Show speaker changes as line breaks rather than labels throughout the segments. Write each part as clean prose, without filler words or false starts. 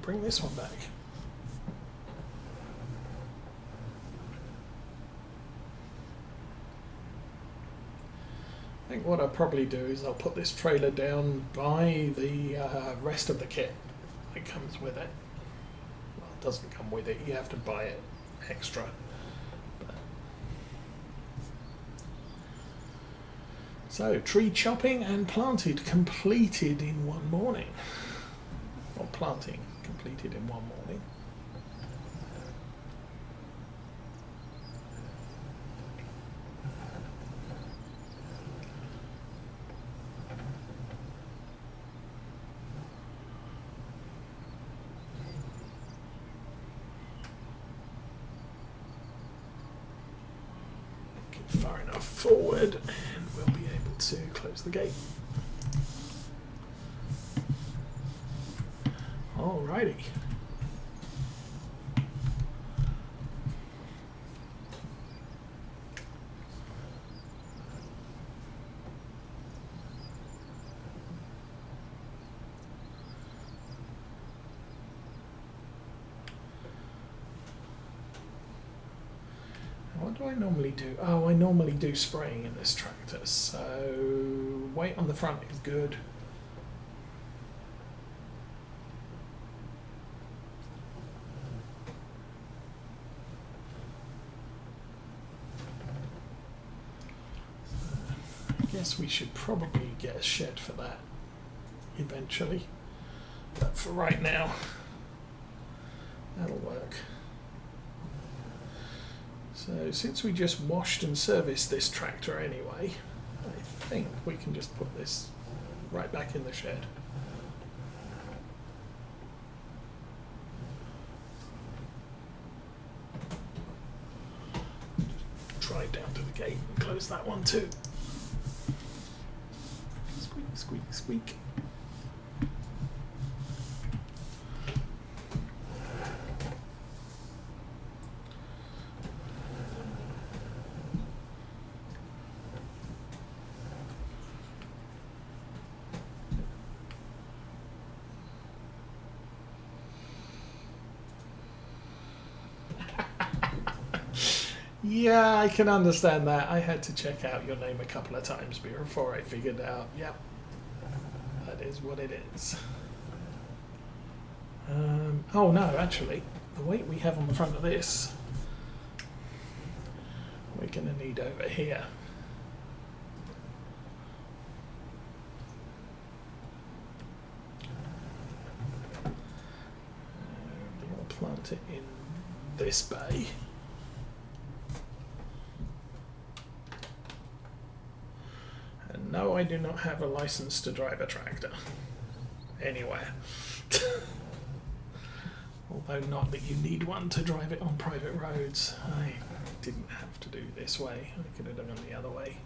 bring this one back. I think what I'll probably do is I'll put this trailer down by the rest of the kit that comes with it. Well, it doesn't come with it, you have to buy it extra. So, tree chopping and planted completed in one morning. Or planting completed in one morning. Get far enough forward and we'll be able to close the gate. Alrighty. What do I normally do? Oh, I normally do spraying in this tractor, so weight on the front is good. I guess we should probably get a shed for that eventually, but for right now, that'll work. So since we just washed and serviced this tractor anyway, I think we can just put this right back in the shed. Just drive down to the gate and close that one too. Squeak, squeak, squeak. Yeah, I can understand that. I had to check out your name a couple of times before I figured out, yep, that is what it is. Oh no, actually, the weight we have on the front of this, we're going to need over here. We'll plant it in this bay. No, I do not have a license to drive a tractor anywhere. Although not that you need one to drive it on private roads. I didn't have to do this way. I could have done it the other way.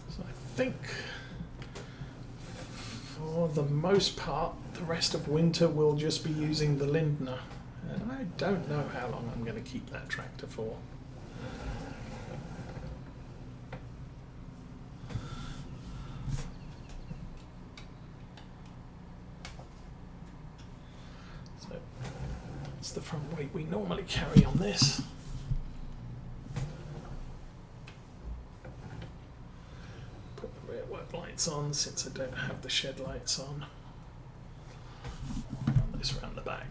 So I think for the most part, the rest of winter we'll just be using the Lindner, and I don't know how long I'm going to keep that tractor for. So that's the front weight we normally carry on this. Put the rear work lights on since I don't have the shed lights on. Around the back.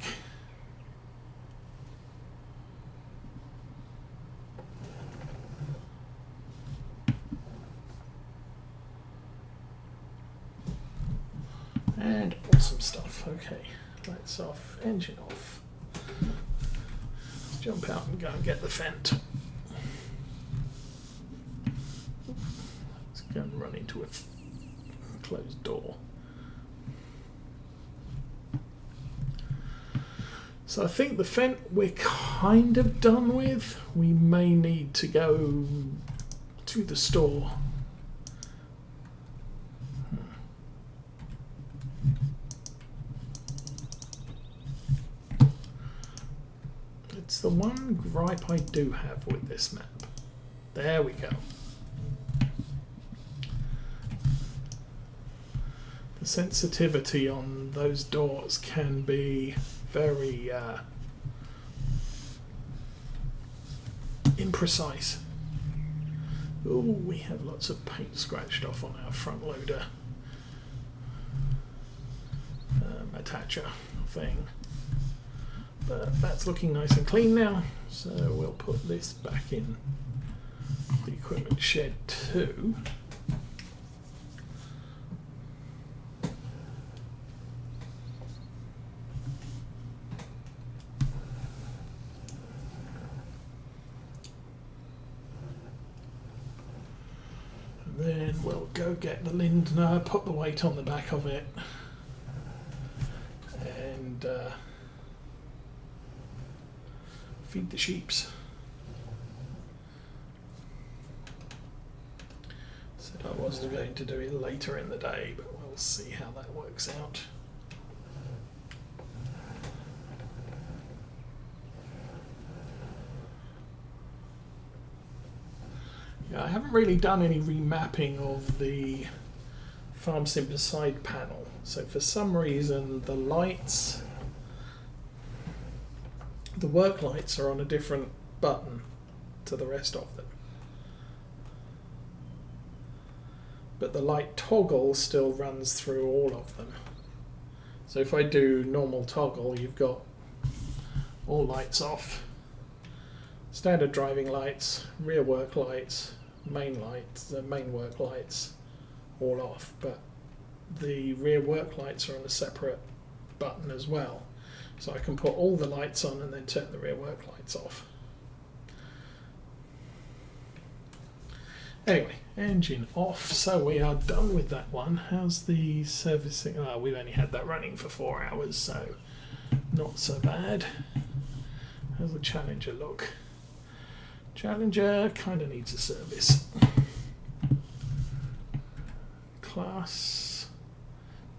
And awesome stuff. Okay, lights off, engine off. Let's jump out and go and get the Fent. Let's go and run into a closed door. So I think the Fent we're kind of done with. We may need to go to the store. It's the one gripe I do have with this map. There we go. The sensitivity on those doors can be very imprecise. Oh, we have lots of paint scratched off on our front loader attacher thing. But that's looking nice and clean now, so we'll put this back in the equipment shed too. Then we'll go get the Lindner, put the weight on the back of it, and feed the sheeps. Said I was going to do it later in the day, but we'll see how that works out. I haven't really done any remapping of the Farm Simple side panel, so for some reason the lights, the work lights are on a different button to the rest of them, but the light toggle still runs through all of them. So if I do normal toggle, you've got all lights off, standard driving lights, rear work lights, main lights, the main work lights all off, but the rear work lights are on a separate button as well, so I can put all the lights on and then turn the rear work lights off. Anyway, engine off, so we are done with that one. How's the servicing? Oh, we've only had that running for 4 hours, so not so bad. How's the Challenger look? Challenger kind of needs a service. Class,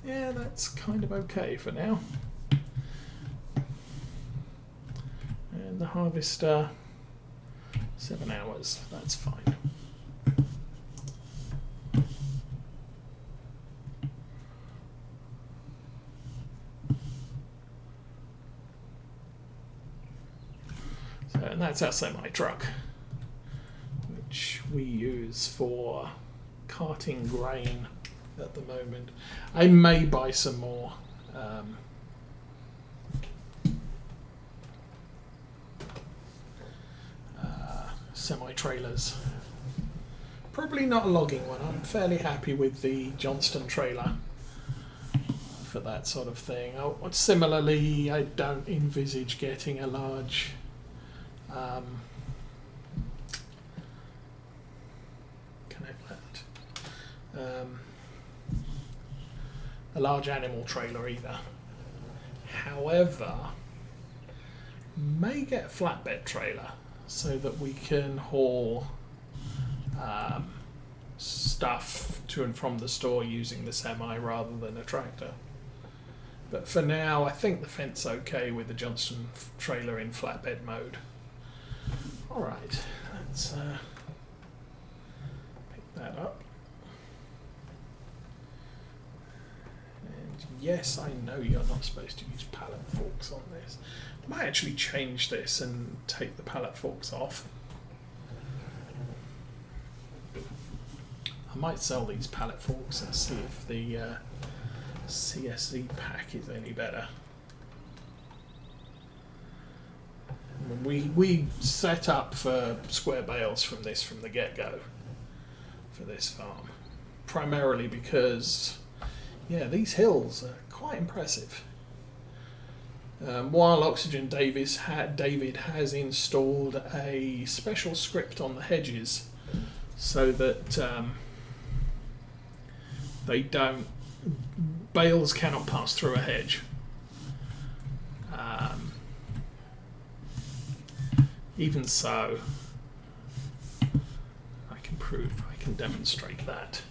yeah, that's kind of okay for now. And the Harvester, 7 hours, that's fine. So, and that's our semi-truck, which we use for carting grain at the moment. I may buy some more semi-trailers. Probably not a logging one. I'm fairly happy with the Johnston trailer for that sort of thing. Similarly, I don't envisage getting a large a large animal trailer either. However, may get a flatbed trailer so that we can haul stuff to and from the store using the semi rather than a tractor. But for now, I think the fence okay with the Johnston trailer in flatbed mode. Alright, let's pick that up. And yes, I know you're not supposed to use pallet forks on this. I might actually change this and take the pallet forks off. I might sell these pallet forks and see if the CSC pack is any better. We set up for square bales from the get-go for this farm, primarily because, yeah, these hills are quite impressive. While Oxygen David has installed a special script on the hedges so that bales cannot pass through a hedge. Even so, I can demonstrate that.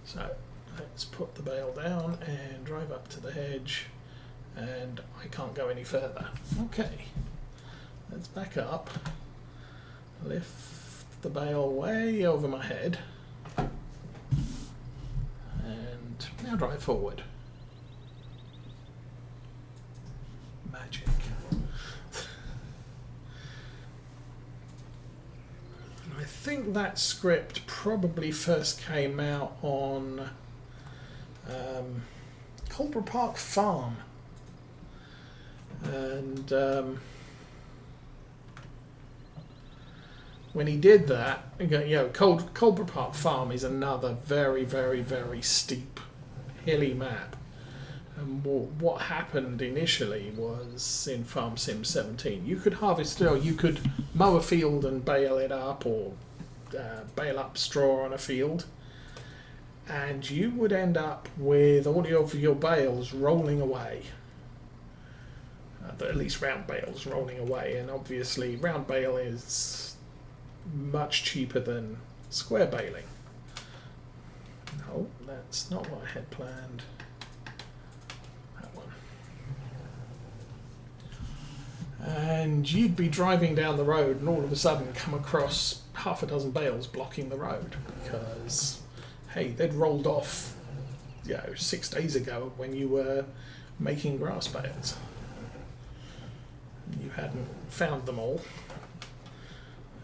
So let's put the bale down and drive up to the hedge and I can't go any further. Okay, let's back up, lift the bale way over my head, and now drive forward. Magic. I think that script probably first came out on Colborough Park Farm, and when he did that, you know, Colborough Park Farm is another very, very, very steep, hilly map. And what happened initially was in Farm Sim 17, you could harvest, or you could mow a field and bale it up, or bale up straw on a field, and you would end up with all of your bales rolling away. At least round bales rolling away, and obviously round bale is much cheaper than square baling. No, that's not what I had planned. And you'd be driving down the road and all of a sudden come across half a dozen bales blocking the road because, hey, they'd rolled off, 6 days ago when you were making grass bales. You hadn't found them all.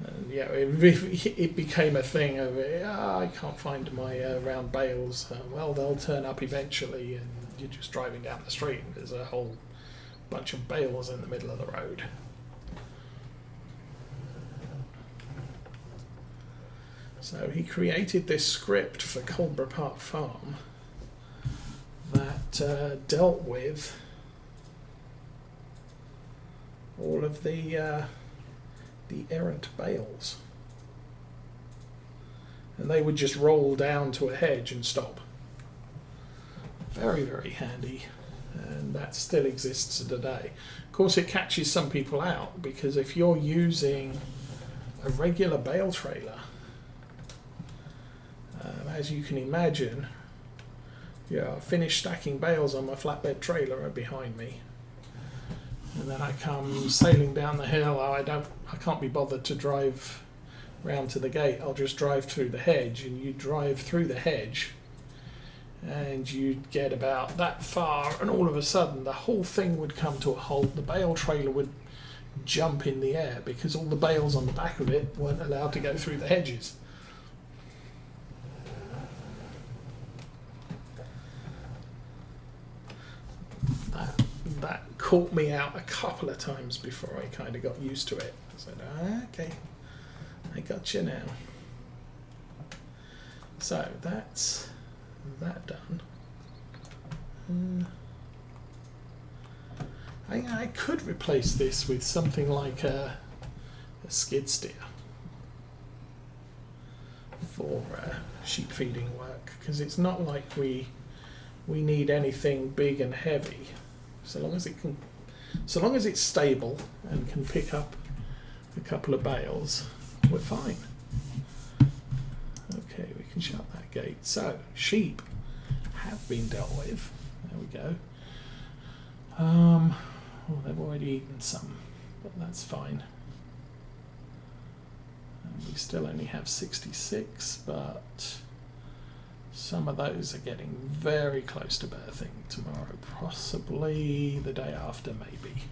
And it became a thing of, I can't find my round bales. Well, they'll turn up eventually, and you're just driving down the street and there's a whole bunch of bales in the middle of the road. So he created this script for Colborough Park Farm that dealt with all of the errant bales, and they would just roll down to a hedge and stop. Very, very handy. And that still exists today. Of course, it catches some people out because if you're using a regular bale trailer, as you can imagine, I finished stacking bales on my flatbed trailer right behind me, and then I come sailing down the hill. I can't be bothered to drive round to the gate. I'll just drive through the hedge, and you drive through the hedge. And you'd get about that far, and all of a sudden the whole thing would come to a halt. The bale trailer would jump in the air because all the bales on the back of it weren't allowed to go through the hedges. That caught me out a couple of times before I kind of got used to it. I said, okay, I got you now. So that's that done. I could replace this with something like a skid steer for sheep feeding work, because it's not like we need anything big and heavy. So long as it's stable and can pick up a couple of bales, we're fine. Okay, we can shut that gate. So, sheep have been dealt with. There we go. Well, they've already eaten some, but that's fine. And we still only have 66, but some of those are getting very close to birthing tomorrow, possibly the day after, maybe.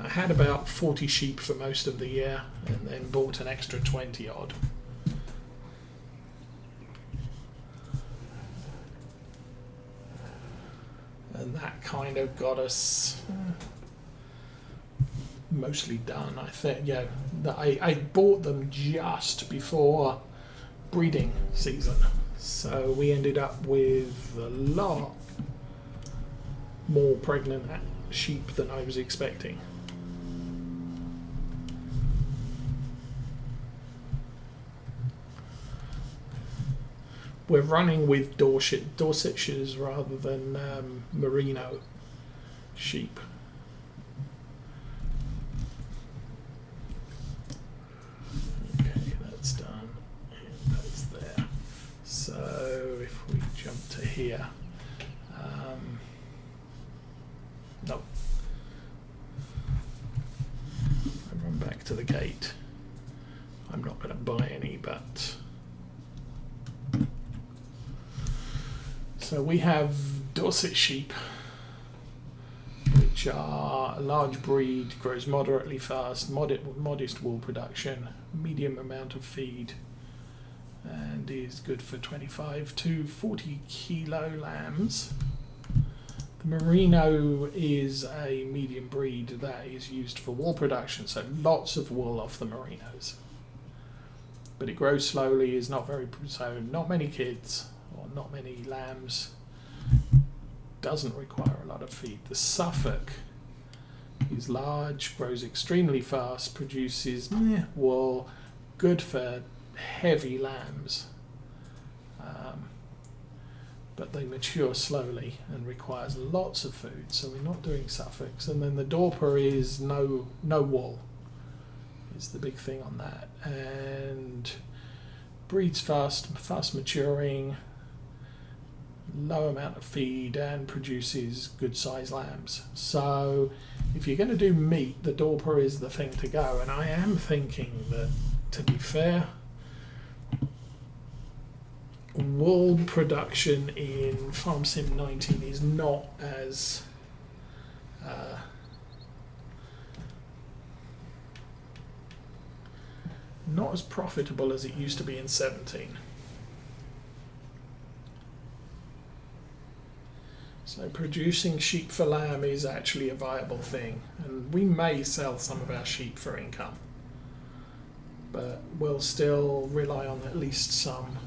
I had about 40 sheep for most of the year, and then bought an extra 20 odd. And that kind of got us mostly done, I think. I bought them just before breeding season, so we ended up with a lot more pregnant sheep than I was expecting. We're running with Dorsetshires rather than Merino sheep. Okay, that's done. And that's there. So if we jump to here, no, I run back to the gate. I'm not going to buy any, but so we have Dorset sheep, which are a large breed, grows moderately fast, modest wool production, medium amount of feed, and is good for 25 to 40 kilo lambs. The Merino is a medium breed that is used for wool production, so lots of wool off the Merinos. But it grows slowly, is not very, so not many kids or not many lambs. Doesn't require a lot of feed. The Suffolk is large, grows extremely fast, produces wool, good for heavy lambs, but they mature slowly and requires lots of food, so we're not doing Suffolks. And then the Dorper is no wool is the big thing on that, and breeds fast maturing, low amount of feed, and produces good sized lambs. So if you're going to do meat, the Dorper is the thing to go. And I am thinking that, to be fair, wool production in FS19 is not as profitable as it used to be in 17. So producing sheep for lamb is actually a viable thing, and we may sell some of our sheep for income, but we'll still rely on at least some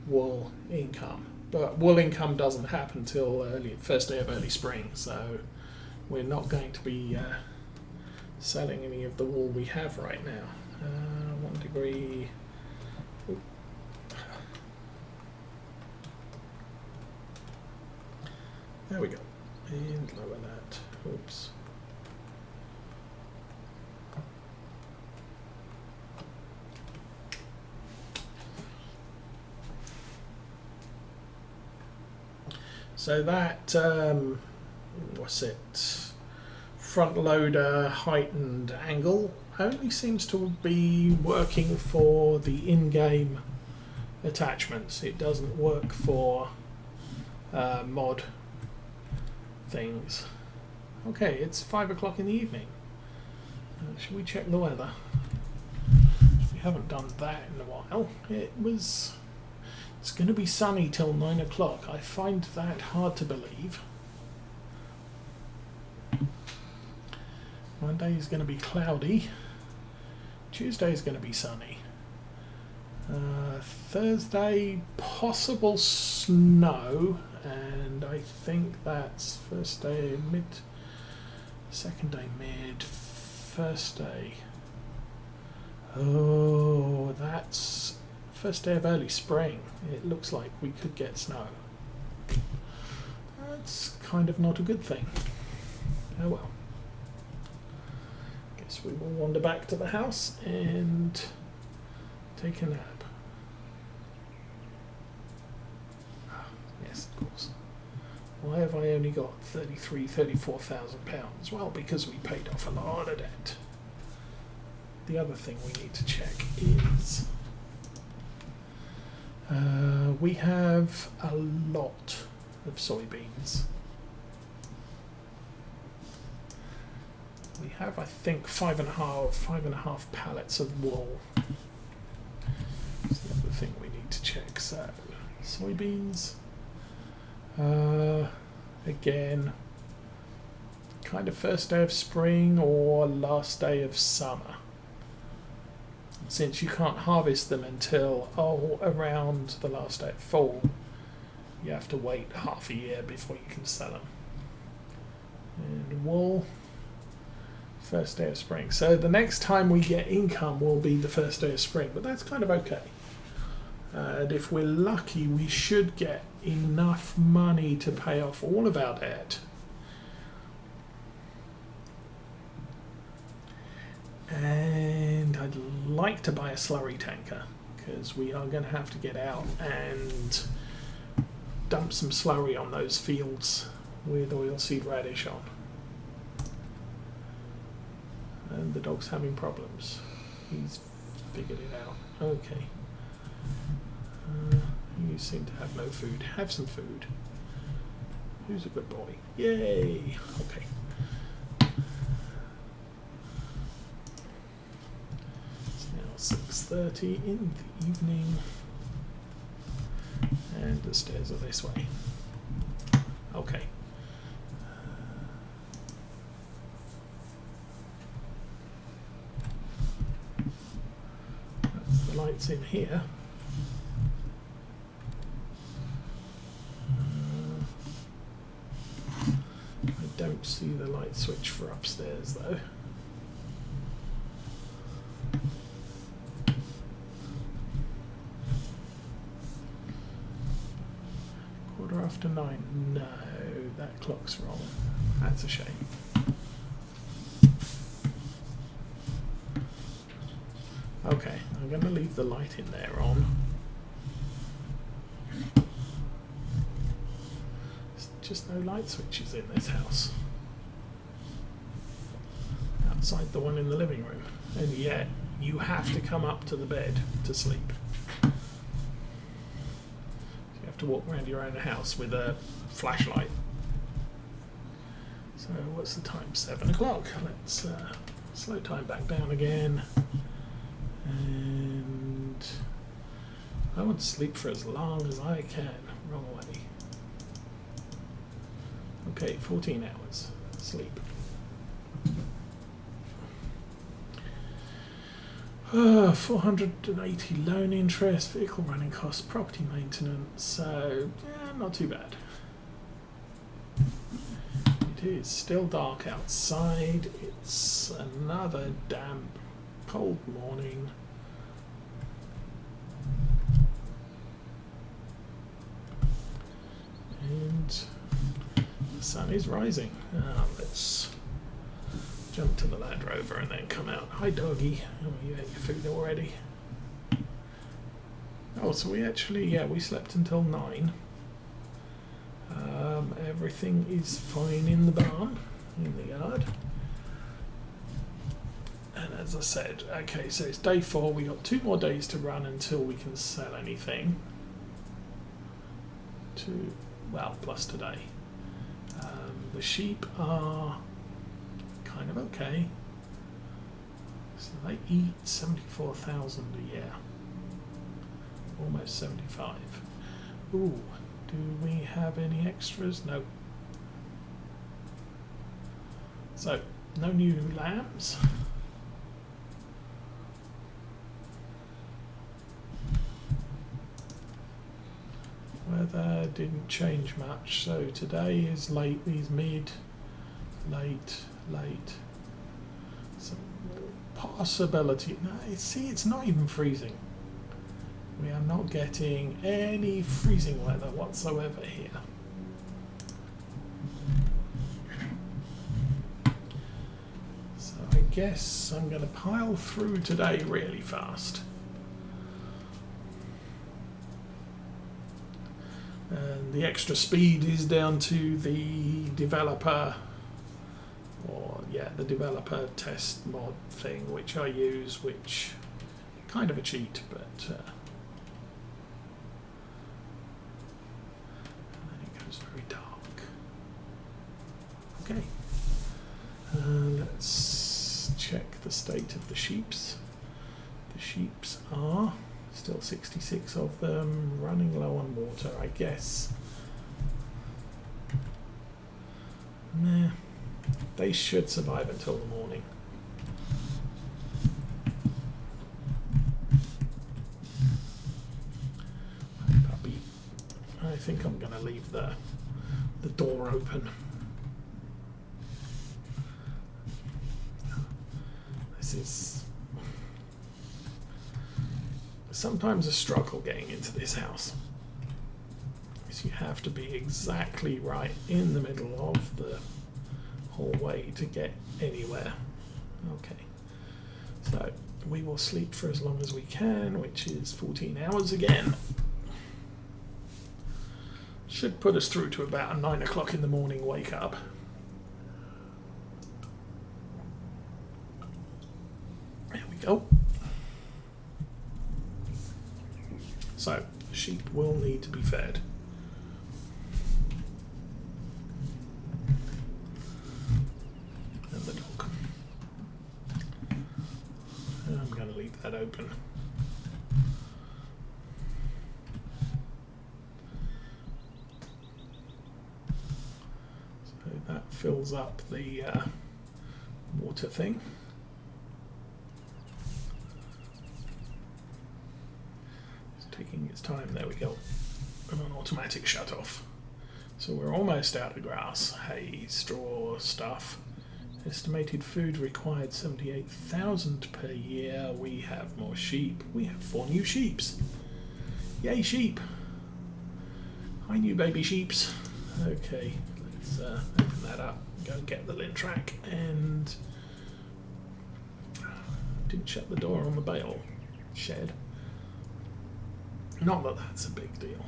wool income. But wool income doesn't happen till first day of early spring, so we're not going to be selling any of the wool we have right now. 1 degree. Ooh. There we go. And lower that. Oops. So that, what's it, front loader heightened angle only seems to be working for the in-game attachments. It doesn't work for mod things. Okay, it's 5 o'clock in the evening. Should we check the weather? We haven't done that in a while. It's going to be sunny till 9 o'clock. I find that hard to believe. Monday is going to be cloudy. Tuesday is going to be sunny. Thursday, possible snow, and I think that's first day mid, second day mid, first day. Oh, that's first day of early spring. It looks like we could get snow. That's kind of not a good thing. Oh well. Guess we will wander back to the house and take a nap. Yes, of course. Why have I only got £34,000? Well, because we paid off a lot of debt. The other thing we need to check is we have a lot of soybeans. We have, I think, five and a half pallets of wool. That's the other thing we need to check. So, soybeans. Again, kind of first day of spring or last day of summer. Since you can't harvest them until around the last day of fall, you have to wait half a year before you can sell them. And wool, first day of spring. So the next time we get income will be the first day of spring, but that's kind of okay. And if we're lucky, we should get enough money to pay off all of our debt. And I'd like to buy a slurry tanker, because we are going to have to get out and dump some slurry on those fields with oilseed radish on. And the dog's having problems. He's figured it out. Okay. You seem to have no food. Have some food. Who's a good boy? Yay! Okay. It's now 6:30 in the evening. And the stairs are this way. Okay. That's the lights in here. I don't see the light switch for upstairs though. After 9. No, that clock's wrong. That's a shame. Okay, I'm going to leave the light in there on. There's just no light switches in this house. Outside the one in the living room. And yet, you have to come up to the bed to sleep. To walk around your own house with a flashlight. So what's the time? 7 o'clock. Let's slow time back down again. And I want to sleep for as long as I can. Wrong way. Okay, 14 hours sleep. 480 loan interest, vehicle running costs, property maintenance, so yeah, not too bad. It is still dark outside, it's another damp, cold morning. And the sun is rising. Let's jump to the Land Rover and then come out. Hi doggy. Oh, you ate your food already. Oh, so we actually, yeah, we slept until 9. Everything is fine in the barn, in the yard. And as I said, okay, so it's day 4. We got 2 more days to run until we can sell anything. Well, plus today. The sheep are kind of okay. So they eat 74,000 a year. Almost 75. Ooh, do we have any extras? No. So, no new lambs. Weather didn't change much, so today is late, is mid, late. Some possibility. No, see, it's not even freezing. We are not getting any freezing weather whatsoever here. So I guess I'm going to pile through today really fast. And the extra speed is down to the developer, or yeah, the developer test mod thing, which I use, which kind of a cheat, but and then it goes very dark. Okay, let's check the state of the sheeps. The sheeps are still 66 of them, running low on water, I guess. Nah, they should survive until the morning. Puppy. I think I'm going to leave the door open. This is sometimes a struggle getting into this house, because you have to be exactly right in the middle of the hallway to get anywhere. Okay, so we will sleep for as long as we can, which is 14 hours again. Should put us through to about a 9 o'clock in the morning wake up. There we go. So, sheep will need to be fed. And the dog. I'm going to leave that open. So that fills up the water thing. Taking its time, there we go, and an automatic shut off. So we're almost out of grass, hay, straw, stuff. Estimated food required 78,000 per year. We have more sheep. We have 4 new sheeps. Yay, sheep! Hi, new baby sheeps. Okay, let's open that up, go and get the lint track, and didn't shut the door on the bale shed. Not that that's a big deal.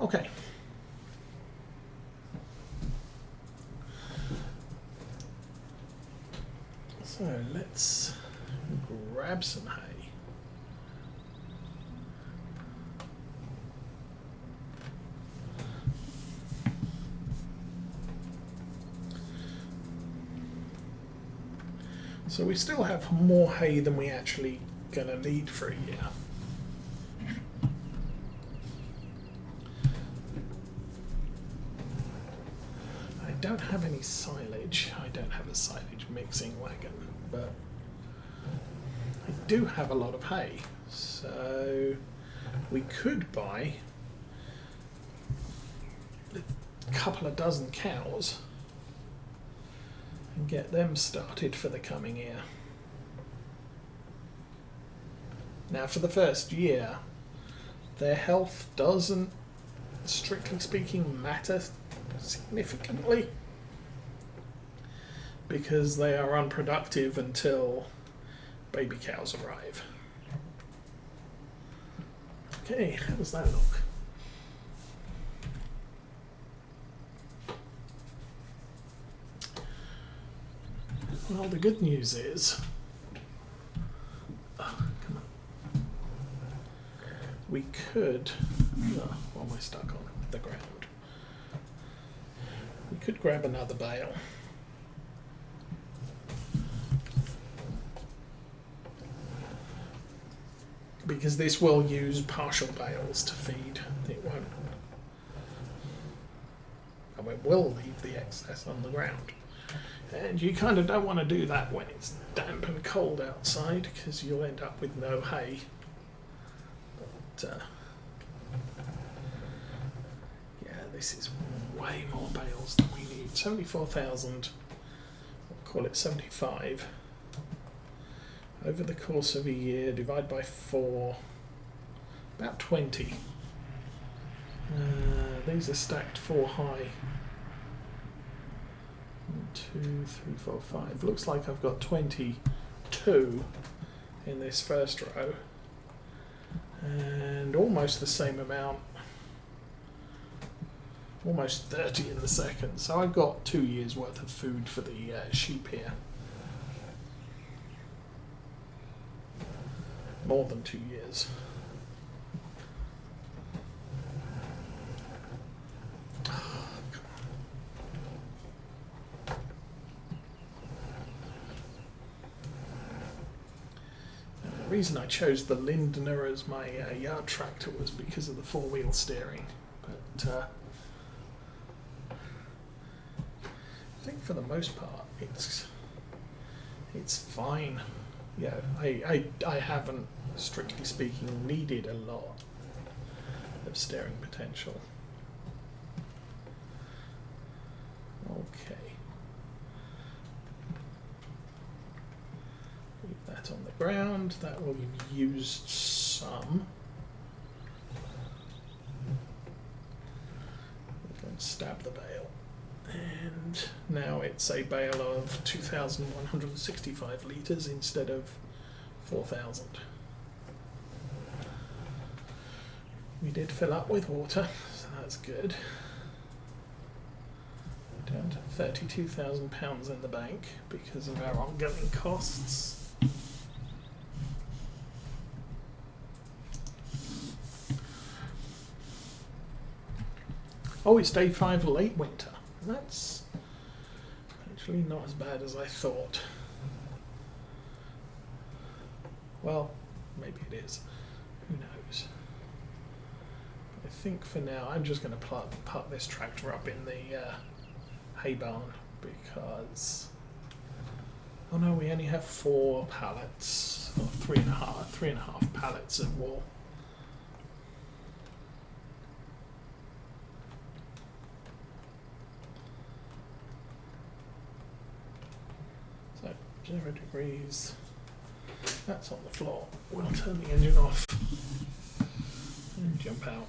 Okay. So let's grab some hay. So we still have more hay than we actually gonna need for a year. I don't have any silage. I don't have a silage mixing wagon, but I do have a lot of hay. So we could buy a couple of dozen cows and get them started for the coming year. Now, for the first year, their health doesn't, strictly speaking, matter significantly because they are unproductive until baby cows arrive. Okay, how does that look? Well, the good news is, come on, we could, what am I stuck on? The ground. We could grab another bale. Because this will use partial bales to feed. It won't. And it will leave the excess on the ground. And you kind of don't want to do that when it's damp and cold outside because you'll end up with no hay. But yeah, this is way more bales than we need. 74,000, we'll call it 75. Over the course of a year, divide by 4, about 20. These are stacked 4 high. 1, 2, 3, 4, 5. Looks like I've got 22 in this first row, and almost the same amount, almost 30 in the second. So I've got 2 years worth of food for the sheep here. More than 2 years. The reason I chose the Lindner as my yard tractor was because of the 4-wheel steering, but I think for the most part it's fine. Yeah, I haven't, strictly speaking, needed a lot of steering potential. Okay. Leave that on the ground. That will use some. and stab the bale. And now it's a bale of 2,165 litres instead of 4,000. We did fill up with water, so that's good. Down to £32,000 in the bank because of our ongoing costs. Oh, it's day 5 late winter. That's actually not as bad as I thought. Well, maybe it is. Who knows? I think for now I'm just going to park this tractor up in the hay barn because, oh no, we only have 4 pallets, or 3.5 pallets of wool. So 0 degrees, that's on the floor. We'll turn the engine off and jump out.